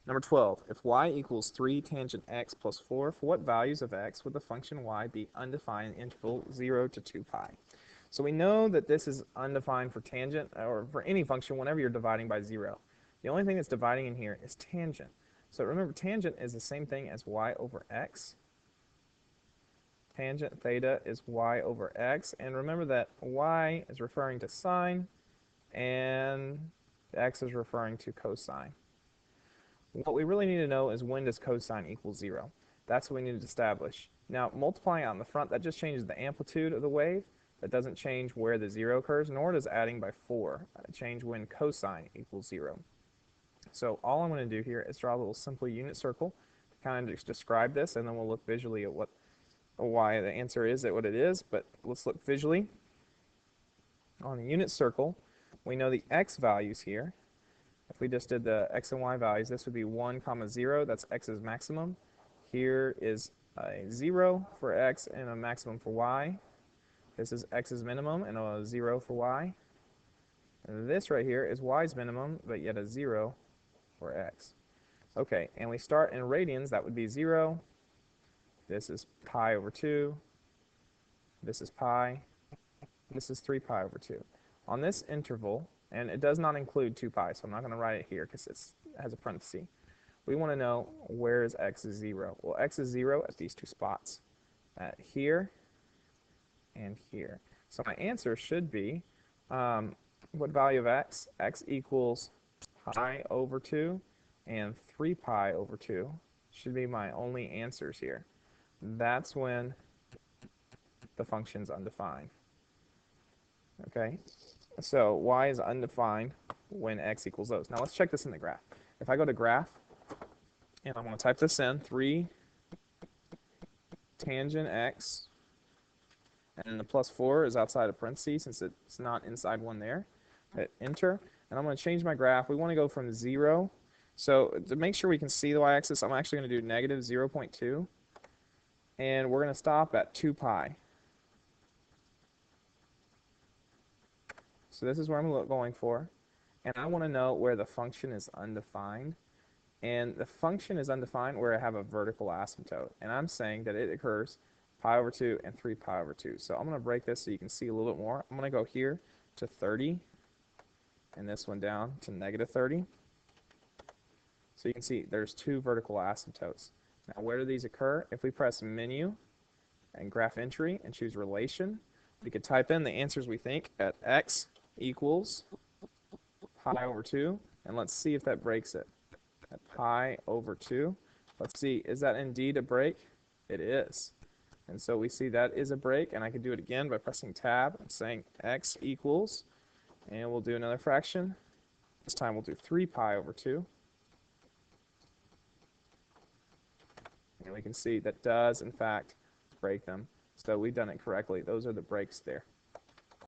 Number 12, if y equals 3 tangent x plus 4, for what values of x would the function y be undefined in interval 0 to 2 pi? So we know that this is undefined for tangent, or for any function whenever you're dividing by 0. The only thing that's dividing in here is tangent. So remember, tangent is the same thing as y over x. Tangent theta is y over x. And remember that y is referring to sine, and x is referring to cosine. What we really need to know is when does cosine equal 0. That's what we need to establish. Now, multiplying on the front, that just changes the amplitude of the wave. That doesn't change where the 0 occurs, nor does adding by 4 change when cosine equals 0. So all I'm going to do here is draw a little simple unit circle to kind of just describe this, and then we'll look visually at why the answer is at what it is. But let's look visually. On the unit circle, we know the x values here. If we just did the x and y values, this would be 1, 0. That's x's maximum. Here is a 0 for x and a maximum for y. This is x's minimum and a 0 for y. And this right here is y's minimum, but yet a 0 for x. Okay, and we start in radians. That would be 0. This is pi over 2. This is pi. This is 3 pi over 2. On this interval, and it does not include 2 pi, so I'm not going to write it here because it has a parenthesis. We want to know where is x is 0. Well, x is 0 at these two spots, at here and here. So my answer should be, what value of x? X equals pi over 2 and 3 pi over 2 should be my only answers here. That's when the function's undefined. Okay, so y is undefined when x equals those. Now let's check this in the graph. If I go to graph, and I'm going to type this in, 3 tangent x, and the plus 4 is outside of parentheses since it's not inside one there. Hit enter, and I'm going to change my graph. We want to go from 0. So to make sure we can see the y-axis, I'm actually going to do negative 0.2, and we're going to stop at 2 pi. So this is where I'm going for, and I want to know where the function is undefined. And the function is undefined where I have a vertical asymptote, and I'm saying that it occurs pi over 2 and 3 pi over 2. So I'm going to break this so you can see a little bit more. I'm going to go here to 30, and this one down to negative 30. So you can see there's two vertical asymptotes. Now where do these occur? If we press menu and graph entry and choose relation, we could type in the answers we think at x equals pi over 2, and let's see if that breaks it. At pi over 2, let's see, is that indeed a break? It is. And so we see that is a break, and I can do it again by pressing tab and saying x equals, and we'll do another fraction. This time we'll do 3 pi over 2. And we can see that does, in fact, break them. So we've done it correctly. Those are the breaks there.